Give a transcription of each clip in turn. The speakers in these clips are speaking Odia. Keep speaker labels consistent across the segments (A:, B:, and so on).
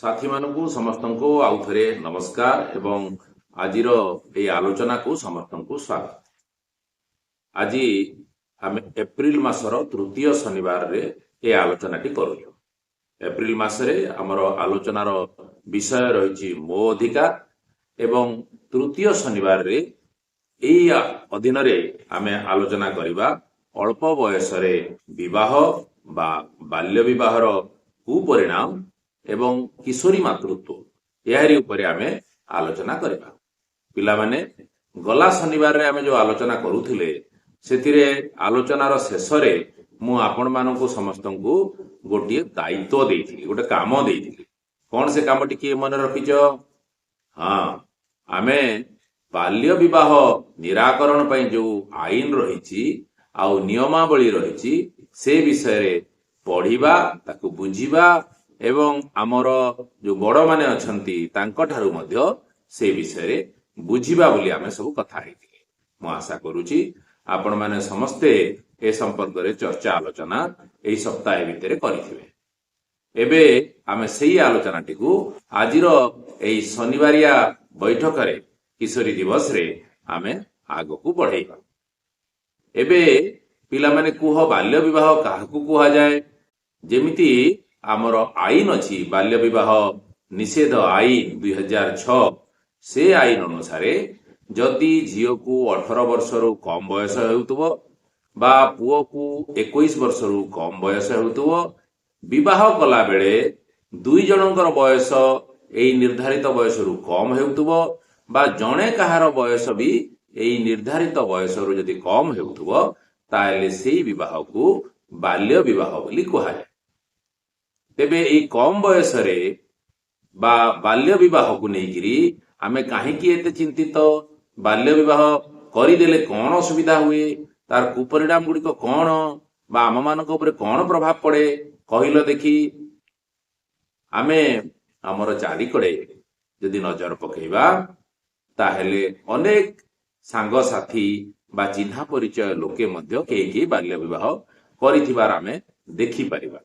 A: साथी मानू समस्त को आउ थे नमस्कार एवं आज आलोचना को समस्त को स्वागत। आज आम एप्रिल मासर तृतीय शनिवार रे ये आलोचना करूँ। एप्रिल मासरे आमर आलोचनार विषय रही मो अधिकार एवं तृतीय शनिवार रे यही अधीन आम आलोचना करवा अल्प बयस विवाह बा बाल्य विवाहर कुपरिणाम एवं किशोरी मातृत्व यारी उपरे आमे आलोचना करबा। पिला माने गला शनिवार रे आमे जो आलोचना करूथिले सेतिरे आलोचनार शेष रे मु आपण मानकु समस्तंकु गोटिए दायित्व देइथिली, गोटे काम देइथिली। कोन से काम टिके मन रखिजो? हां, आमे बाल्य विवाह निराकरण पई जो आईन रहिछि आउ नियमावली रहिछि से विषय रे पढ़िबा, ताकु बुझिबा एवं आमर जो बड़ माने अछंती तांको ठारू मध्य से विषय रे बुझिबा बोली आमे सब कथा हेतिले। मु आशा करूची आपण माने समस्ते ए संपर्क रे चर्चा आलोचना एही सप्ताह भितरे करिथिबे। एबे आमे सेही आलोचना टिकु आजिरो एही शनिवारिया बैठक रे किशोरी दिवस रे आमे आगो को बढ़ेइबा। एबे पिला माने कुह बाल्य विवाह काहाकू कुहा जाय? जेमिति आमर आईन अच्छी बाल्य विवाह निषेध आईन 2006 से आईन अनुसार जदि झील को 18 वर्ष रु कम बयस होउतबो बा पुओ को 21 वर्ष रु कम बयस होउतबो, विवाह कला बेले दुई जनकर बयस एई निर्धारित बयस रु कम होउतबो बा जणे कहार बयस भी एई निर्धारित बयस रु जदि कम होउतबो ताले सेई विवाह को बाल्य विवाह बोली कहा जाय। तेबे एई कम बयस रे बा बाल्य विवाह को नेइकिरी आमे काहेकि एते चिंतित? बाल्य विवाह करिदेले कौन असुविधा हुए, तार कुपरिणाम गुड़िक कौन बा आम मानक उपरे कौन प्रभाव पड़े कहिलो देखी। आमे हमर चारिकड़े यदि नजर पकेइबा ताहेले अनेक सांग साथी बा चिन्हा परिचय लोके मध्य केही बाल्य विवाह करिथिबार आमे देखि परिबा।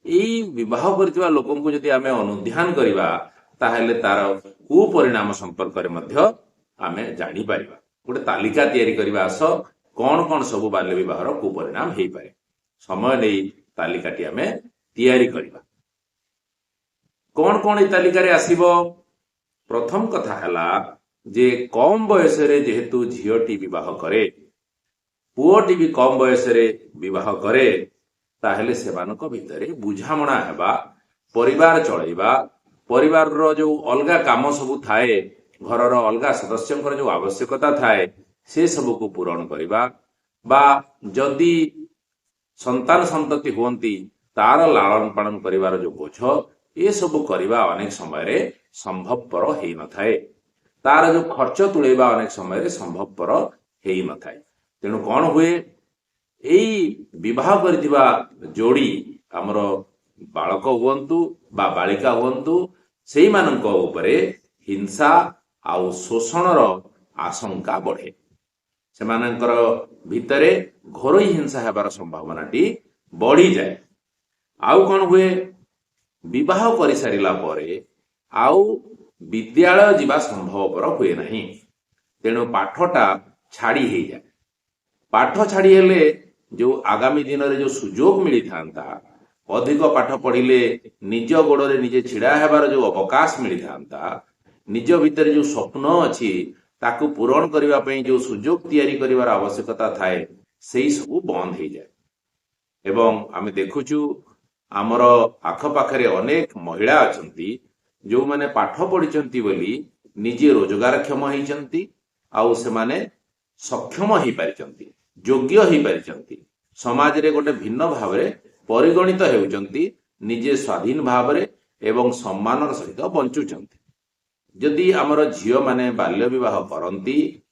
A: एई विवाह करथिबा लोकंकु जदि आमे अनुध्यान करिबा ताहेले तार कुपरिणाम संपर्क रे मध्य आमे जानि परिबा। गोटे तालिका तयारी करिबा आस कोन कोन सब बाल्य विवाहर कुपरिणाम हेई पारे। समय नै तालिकाटी आमे तयारी करिबा। कोन कोन ए तालिका रे आसीबो? प्रथम कथा हला जे कम बयस रे जेहेतु झियोटी विवाह करे, पुओटी भी कम बयस रे विवाह करे, ताहेले सेमानक भितरे बुझामणा हेबा, परिवार चलैबा, परिवार रो जो अलगा काम सब थाए, घरर अलगा सदस्यंकर जो आवश्यकता थाए से सब को पूरण करिबा बा जदि संतान संतति हुंती तार लालन पालन करिवार जो बोझ ए सब करिबा अनेक समय रे संभवपर हेई न थाए। तार जो खर्च तुलेबा अनेक समय रे संभवपर हेई न थाए। तेणु कोन हुए, एई विवाह करिथिबा जोड़ी हमर बालक हुअन्तु बा बालिका हुअन्तु सेई मानक उपरे हिंसा आउ शोषणर आशंका बढ़े। सेमानकर भितरे घरोई हिंसा हेबार संभावनाटी बढ़ी जाए। आउ कोन हुए, विवाह करि सारिला परे आउ विद्यालय जीवा संभवपर हुए नहीं। तेणु पाठटा छाड़ी हेई जाए। पाठ छाड़ी हेले जो आगामी दिन रे जो सुजोग मिली थांता, अधिक पाठ पढ़िले निज गोड़े निजे छिड़ा हेबार जो अवकाश मिली थांता, निज भितर जो स्वप्न अछि ताकू पूरण करिवा पई जो सुजोग तयारी करिवार आवश्यकता थाए सेई सब बंद हो जाए। एवं आमे देखुचु आमर आखपाखरे अनेक महिला अछंती जो माने पाठ पढ़िचंती बोली निजे रोजगारक्षम होइचंती आउ सेमाने सक्षम हो पारिचंती, योग्य हो पारिचंती, समाज रे गोटे भिन्न भाव रे परिगणित हेउचंती, निजे स्वाधीन भाव रे एवं सम्मानर सहित बंचुचंती। जदि आमर झियो माने बाल्य विवाह करंती,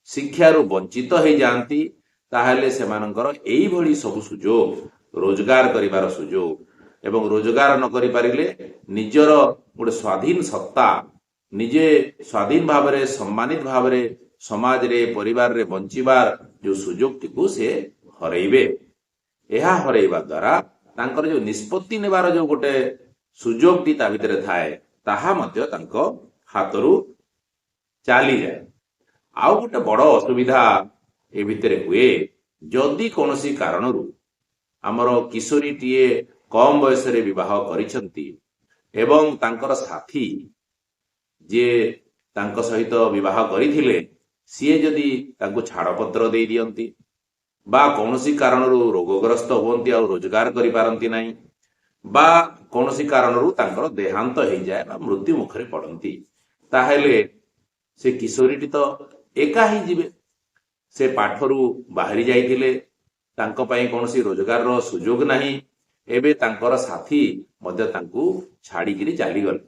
A: शिक्षारु वंचित हो जाती, ताहेले सेमानकर एई भली सब सुजोग रोजगार करिवार सुजोग एवं रोजगार न करि पारिले निजर गोटे स्वाधीन सत्ता निजे स्वाधीन भाव रे सम्मानित भाव रे समाज रे परिवार रे बंचिबार जो सुजोग टिकु से हरइबे। यह हरइबा द्वारा तांकर जो निष्पत्ति नेबार जो गोटे ସୁଯୋଗଟି ତା ଭିତରେ ଥାଏ ତାହା ମଧ୍ୟ ତାଙ୍କ ହାତରୁ ଚାଲିଯାଏ। ଆଉ ଗୋଟେ ବଡ଼ ଅସୁବିଧା ଏ ଭିତରେ ହୁଏ, ଯଦି କୌଣସି କାରଣରୁ ଆମର କିଶୋରୀଟିଏ କମ୍ ବୟସରେ ବିବାହ କରିଛନ୍ତି ଏବଂ ତାଙ୍କର ସାଥୀ ଯିଏ ତାଙ୍କ ସହିତ ବିବାହ କରିଥିଲେ ସିଏ ଯଦି ତାଙ୍କୁ ଛାଡ଼ପତ୍ର ଦେଇ ଦିଅନ୍ତି ବା କୌଣସି କାରଣରୁ ରୋଗଗ୍ରସ୍ତ ହୁଅନ୍ତି ଆଉ ରୋଜଗାର କରିପାରନ୍ତି ନାହିଁ ବା କୌଣସି କାରଣରୁ ତାଙ୍କର ଦେହାନ୍ତ ହେଇଯାଏ ବା ମୃତ୍ୟୁ ମୁଖରେ ପଡ଼ନ୍ତି, ତାହେଲେ ସେ କିଶୋରୀଟି ତ ଏକା ହେଇଯିବେ। ସେ ପାଠରୁ ବାହାରି ଯାଇଥିଲେ, ତାଙ୍କ ପାଇଁ କୌଣସି ରୋଜଗାରର ସୁଯୋଗ ନାହିଁ, ଏବେ ତାଙ୍କର ସାଥୀ ମଧ୍ୟ ତାଙ୍କୁ ଛାଡ଼ିକିରି ଚାଲିଗଲେ।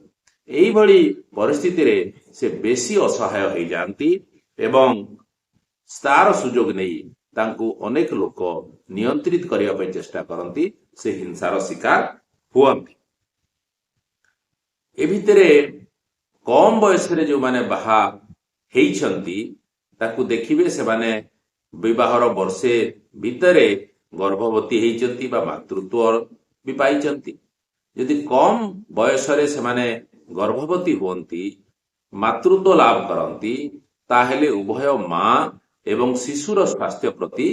A: ଏଇଭଳି ପରିସ୍ଥିତିରେ ସେ ବେଶୀ ଅସହାୟ ହେଇଯାଆନ୍ତି ଏବଂ ତାର ସୁଯୋଗ ନେଇ ତାଙ୍କୁ ଅନେକ ଲୋକ ନିୟନ୍ତ୍ରିତ କରିବା ପାଇଁ ଚେଷ୍ଟା କରନ୍ତି, ସେ ହିଂସାର ଶିକାର ହୁଅନ୍ତି। ଏ ଭିତରେ କମ୍ ବୟସରେ ଯେଉଁମାନେ ବାହା ହେଇଛନ୍ତି ତାକୁ ଦେଖିବେ ସେମାନେ ବିବାହର ବର୍ଷେ ଭିତରେ ଗର୍ଭବତୀ ହେଇଛନ୍ତି ବା ମାତୃତ୍ୱ ବି ପାଇଛନ୍ତି। ଯଦି କମ୍ ବୟସରେ ସେମାନେ ଗର୍ଭବତୀ ହୁଅନ୍ତି, ମାତୃତ୍ୱ ଲାଭ କରନ୍ତି, ତାହେଲେ ଉଭୟ ମା ଏବଂ ଶିଶୁର ସ୍ୱାସ୍ଥ୍ୟ ପ୍ରତି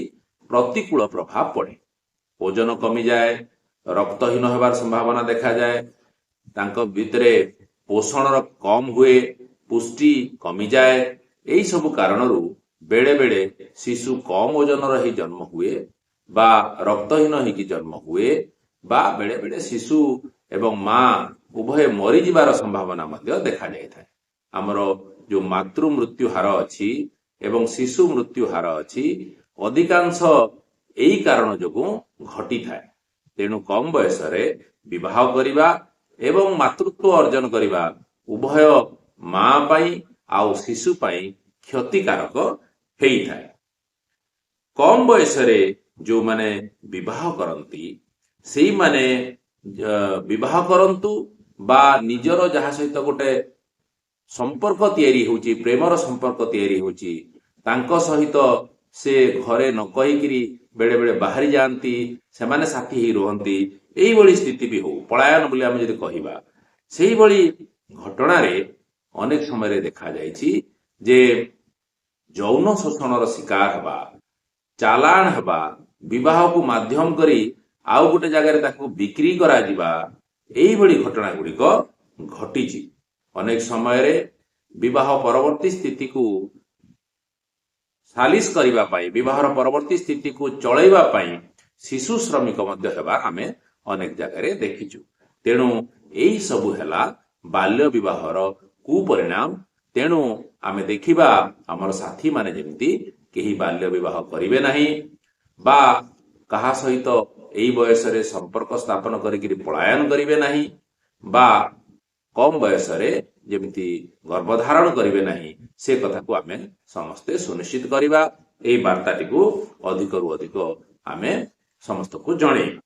A: ପ୍ରତିକୂଳ ପ୍ରଭାବ ପଡ଼େ। ଓଜନ କମିଯାଏ, ରକ୍ତହୀନ ହେବାର ସମ୍ଭାବନା ଦେଖାଯାଏ, ତାଙ୍କ ଭିତରେ ପୋଷଣର କମ୍ ହୁଏ, ପୁଷ୍ଟି କମିଯାଏ। ଏହି ସବୁ କାରଣରୁ ବେଳେ ବେଳେ ଶିଶୁ କମ୍ ଓଜନର ହିଁ ଜନ୍ମ ହୁଏ ବା ରକ୍ତହୀନ ହେଇକି ଜନ୍ମ ହୁଏ ବା ବେଳେ ବେଳେ ଶିଶୁ ଏବଂ ମା ଉଭୟ ମରିଯିବାର ସମ୍ଭାବନା ମଧ୍ୟ ଦେଖାଯାଇଥାଏ। ଆମର ଯେଉଁ ମାତୃ ମୃତ୍ୟୁ ହାର ଅଛି ଏବଂ ଶିଶୁ ମୃତ୍ୟୁ ହାର ଅଛି, ଅଧିକାଂଶ ଏହି କାରଣ ଯୋଗୁଁ ଘଟିଥାଏ। ତେଣୁ କମ୍ ବୟସରେ ବିବାହ କରିବା ଏବଂ ମାତୃତ୍ୱ ଅର୍ଜନ କରିବା ଉଭୟ ମା ପାଇଁ ଆଉ ଶିଶୁ ପାଇଁ କ୍ଷତିକାରକ ହେଇଥାଏ। କମ୍ ବୟସରେ ଯେଉଁମାନେ ବିବାହ କରନ୍ତି ସେଇମାନେ ବିବାହ କରନ୍ତୁ ବା ନିଜର ଯାହା ସହିତ ଗୋଟେ ସମ୍ପର୍କ ତିଆରି ହେଉଛି, ପ୍ରେମର ସମ୍ପର୍କ ତିଆରି ହେଉଛି, ତାଙ୍କ ସହିତ ସେ ଘରେ ନ କହିକିରି ବେଳେ ବେଳେ ବାହାରି ଯାଆନ୍ତି, ସେମାନେ ସାଥୀ ହେଇ ରୁହନ୍ତି, ଏଇଭଳି ସ୍ଥିତି ବି ହଉ, ପଳାୟନ ବୋଲି ଆମେ ଯଦି କହିବା, ସେଇଭଳି ଘଟଣାରେ ଅନେକ ସମୟରେ ଦେଖାଯାଇଛି ଯେ ଯୌନ ଶୋଷଣର ଶିକାର ହେବା, ଚାଲାଣ ହେବା, ବିବାହକୁ ମାଧ୍ୟମ କରି ଆଉ ଗୋଟେ ଜାଗାରେ ତାକୁ ବିକ୍ରି କରାଯିବା, ଏଇଭଳି ଘଟଣା ଗୁଡ଼ିକ ଘଟିଛି। ଅନେକ ସମୟରେ ବିବାହ ପରବର୍ତ୍ତୀ ସ୍ଥିତିକୁ ସାଲିସ କରିବା ପାଇଁ, ବିବାହର ପରବର୍ତ୍ତୀ ସ୍ଥିତିକୁ ଚଳେଇବା ପାଇଁ ଶିଶୁ ଶ୍ରମିକ ମଧ୍ୟ ହେବା ଆମେ ଅନେକ ଜାଗାରେ ଦେଖିଛୁ। ତେଣୁ ଏହି ସବୁ ହେଲା ବାଲ୍ୟ ବିବାହର କୁପରିଣାମ। ତେଣୁ ଆମେ ଦେଖିବା ଆମର ସାଥୀମାନେ ଯେମିତି କେହି ବାଲ୍ୟ ବିବାହ କରିବେ ନାହିଁ ବା କାହା ସହିତ ଏହି ବୟସରେ ସମ୍ପର୍କ ସ୍ଥାପନ କରିକିରି ପଳାୟନ କରିବେ ନାହିଁ ବା କମ୍ ବୟସରେ ଯେମିତି ଗର୍ଭଧାରଣ କରିବେ ନାହିଁ, ସେ କଥାକୁ ଆମେ ସମସ୍ତେ ସୁନିଶ୍ଚିତ କରିବା। ଏହି ବାର୍ତ୍ତାଟିକୁ ଅଧିକରୁ ଅଧିକ ଆମେ ସମସ୍ତଙ୍କୁ ଜଣେଇବା।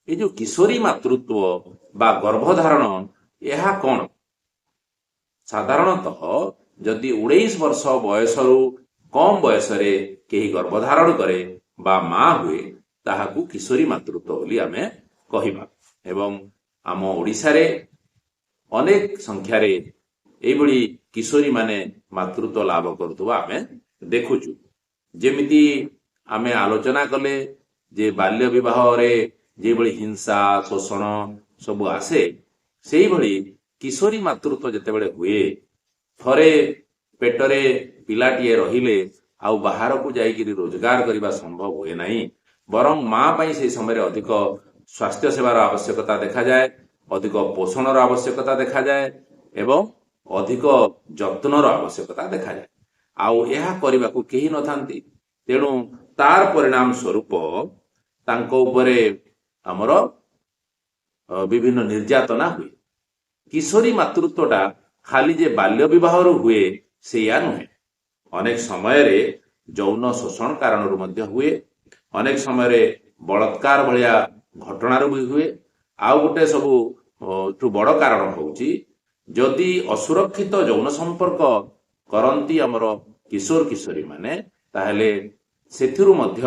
A: ଏ ଯେଉଁ କିଶୋରୀ ମାତୃତ୍ୱ ବା ଗର୍ଭଧାରଣ, ଏହା କ'ଣ? ସାଧାରଣତଃ ଯଦି 19 ବର୍ଷ ବୟସରୁ କମ୍ ବୟସରେ କେହି ଗର୍ଭଧାରଣ କରେ ବା ମା ହୁଏ, ତାହାକୁ କିଶୋରୀ ମାତୃତ୍ୱ ବୋଲି ଆମେ କହିବା। ଏବଂ ଆମ ଓଡ଼ିଶାରେ ଅନେକ ସଂଖ୍ୟାରେ ଏଇଭଳି କିଶୋରୀମାନେ ମାତୃତ୍ୱ ଲାଭ କରୁଥିବା ଆମେ ଦେଖୁଛୁ। ଯେମିତି ଆମେ ଆଲୋଚନା କଲେ ଯେ ବାଲ୍ୟ ବିବାହରେ ଯେଭଳି ହିଂସା ଶୋଷଣ ସବୁ ଆସେ, ସେଇଭଳି କିଶୋରୀ ମାତୃତ୍ୱ ଯେତେବେଳେ ହୁଏ, ଥରେ ପେଟରେ ପିଲାଟିଏ ରହିଲେ ଆଉ ବାହାରକୁ ଯାଇକିରି ରୋଜଗାର କରିବା ସମ୍ଭବ ହୁଏ ନାହିଁ, ବରଂ ମା ପାଇଁ ସେହି ସମୟରେ ଅଧିକ ସ୍ୱାସ୍ଥ୍ୟ ସେବାର ଆବଶ୍ୟକତା ଦେଖାଯାଏ, ଅଧିକ ପୋଷଣର ଆବଶ୍ୟକତା ଦେଖାଯାଏ ଏବଂ ଅଧିକ ଯତ୍ନର ଆବଶ୍ୟକତା ଦେଖାଯାଏ। ଆଉ ଏହା କରିବାକୁ କେହି ନଥାନ୍ତି। ତେଣୁ ତାର ପରିଣାମ ସ୍ୱରୂପ ତାଙ୍କ ଉପରେ ଆମର ବିଭିନ୍ନ ନିର୍ଯାତନା ହୁଏ। କିଶୋରୀ ମାତୃତ୍ୱଟା ଖାଲି ଯେ ବାଲ୍ୟ ବିବାହରୁ ହୁଏ ସେଇଆ ନୁହେଁ, ଅନେକ ସମୟରେ ଯୌନ ଶୋଷଣ କାରଣରୁ ମଧ୍ୟ ହୁଏ, ଅନେକ ସମୟରେ ବଳାତ୍କାର ଭଳିଆ ଘଟଣାରୁ ବି ହୁଏ। ଆଉ ଗୋଟେ ସବୁଠୁ ବଡ଼ କାରଣ ହେଉଛି ଯଦି ଅସୁରକ୍ଷିତ ଯୌନ ସମ୍ପର୍କ କରନ୍ତି ଆମର କିଶୋର କିଶୋରୀମାନେ, ତାହେଲେ ସେଥିରୁ ମଧ୍ୟ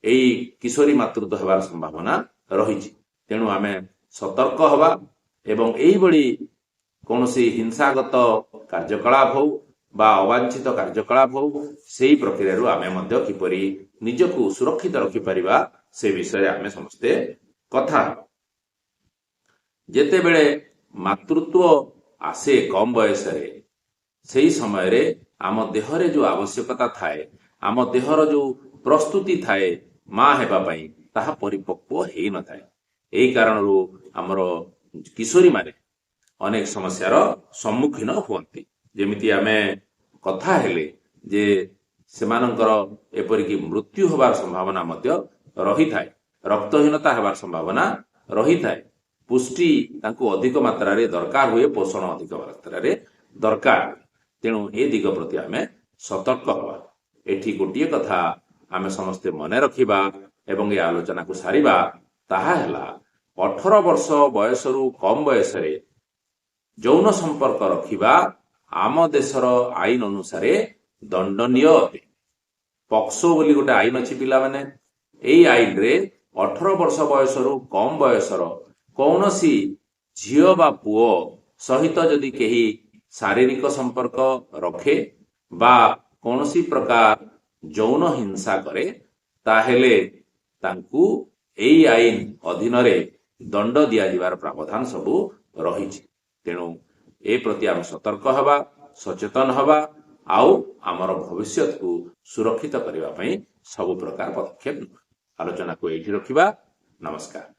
A: ଏଇ କିଶୋରୀ ମାତୃତ୍ୱ ହେବାର ସମ୍ଭାବନା ରହିଛି। ତେଣୁ ଆମେ ସତର୍କ ହେବା ଏବଂ ଏଇଭଳି କୌଣସି ହିଂସାଗତ କାର୍ଯ୍ୟକଳାପ ହଉ ବା ଅବାଞ୍ଛିତ କାର୍ଯ୍ୟକଳାପ ହଉ ସେହି ପ୍ରକ୍ରିୟାରୁ ଆମେ ମଧ୍ୟ କିପରି ନିଜକୁ ସୁରକ୍ଷିତ ରଖିପାରିବା ସେ ବିଷୟରେ ଆମେ ସମସ୍ତେ କଥା ହେବା। ଯେତେବେଳେ ମାତୃତ୍ୱ ଆସେ କମ୍ ବୟସରେ ସେହି ସମୟରେ ଆମ ଦେହରେ ଯେଉଁ ଆବଶ୍ୟକତା ଥାଏ, ଆମ ଦେହର ଯେଉଁ ପ୍ରସ୍ତୁତି ଥାଏ ମା ହେବା ପାଇଁ, ତାହା ପରିପକ୍ୱ ହେଇନଥାଏ। ଏହି କାରଣରୁ ଆମର କିଶୋରୀମାନେ ଅନେକ ସମସ୍ୟାର ସମ୍ମୁଖୀନ ହୁଅନ୍ତି। ଯେମିତି ଆମେ କଥା ହେଲେ ଯେ ସେମାନଙ୍କର ଏପରିକି ମୃତ୍ୟୁ ହେବାର ସମ୍ଭାବନା ମଧ୍ୟ ରହିଥାଏ, ରକ୍ତହୀନତା ହେବାର ସମ୍ଭାବନା ରହିଥାଏ। ପୁଷ୍ଟି ତାଙ୍କୁ ଅଧିକ ମାତ୍ରାରେ ଦରକାର ହୁଏ, ପୋଷଣ ଅଧିକ ମାତ୍ରାରେ ଦରକାର। ତେଣୁ ଏ ଦିଗ ପ୍ରତି ଆମେ ସତର୍କ ହେବା। ଏଠି ଗୋଟିଏ କଥା ଆମେ ସମସ୍ତେ ମନେ ରଖିବା ଏବଂ ଏ ଆଲୋଚନାକୁ ସାରିବା, ତାହା ହେଲା 18 ବର୍ଷ ବୟସରୁ କମ୍ ବୟସରେ ଯୌନ ସମ୍ପର୍କ ରଖିବା ଆମ ଦେଶର ଆଇନ ଅନୁସାରେ ଦଣ୍ଡନୀୟ ଅଟେ। ପକ୍ସୋ ବୋଲି ଗୋଟେ ଆଇନ ଅଛି ପିଲାମାନେ। ଏହି ଆଇନରେ 18 ବର୍ଷ ବୟସରୁ କମ୍ ବୟସର କୌଣସି ଝିଅ ବା ପୁଅ ସହିତ ଯଦି କେହି ଶାରୀରିକ ସମ୍ପର୍କ ରଖେ ବା କୌଣସି ପ୍ରକାର ଯୌନ ହିଂସା କରେ, ତାହେଲେ ତାଙ୍କୁ ଏହି ଆଇନ ଅଧୀନରେ ଦଣ୍ଡ ଦିଆଯିବାର ପ୍ରାବଧାନ ସବୁ ରହିଛି। ତେଣୁ ଏ ପ୍ରତି ଆମେ ସତର୍କ ହେବା, ସଚେତନ ହେବା ଆଉ ଆମର ଭବିଷ୍ୟତକୁ ସୁରକ୍ଷିତ କରିବା ପାଇଁ ସବୁ ପ୍ରକାର ପଦକ୍ଷେପ ନେବା। ଆଲୋଚନାକୁ ଏଇଠି ରଖିବା। ନମସ୍କାର।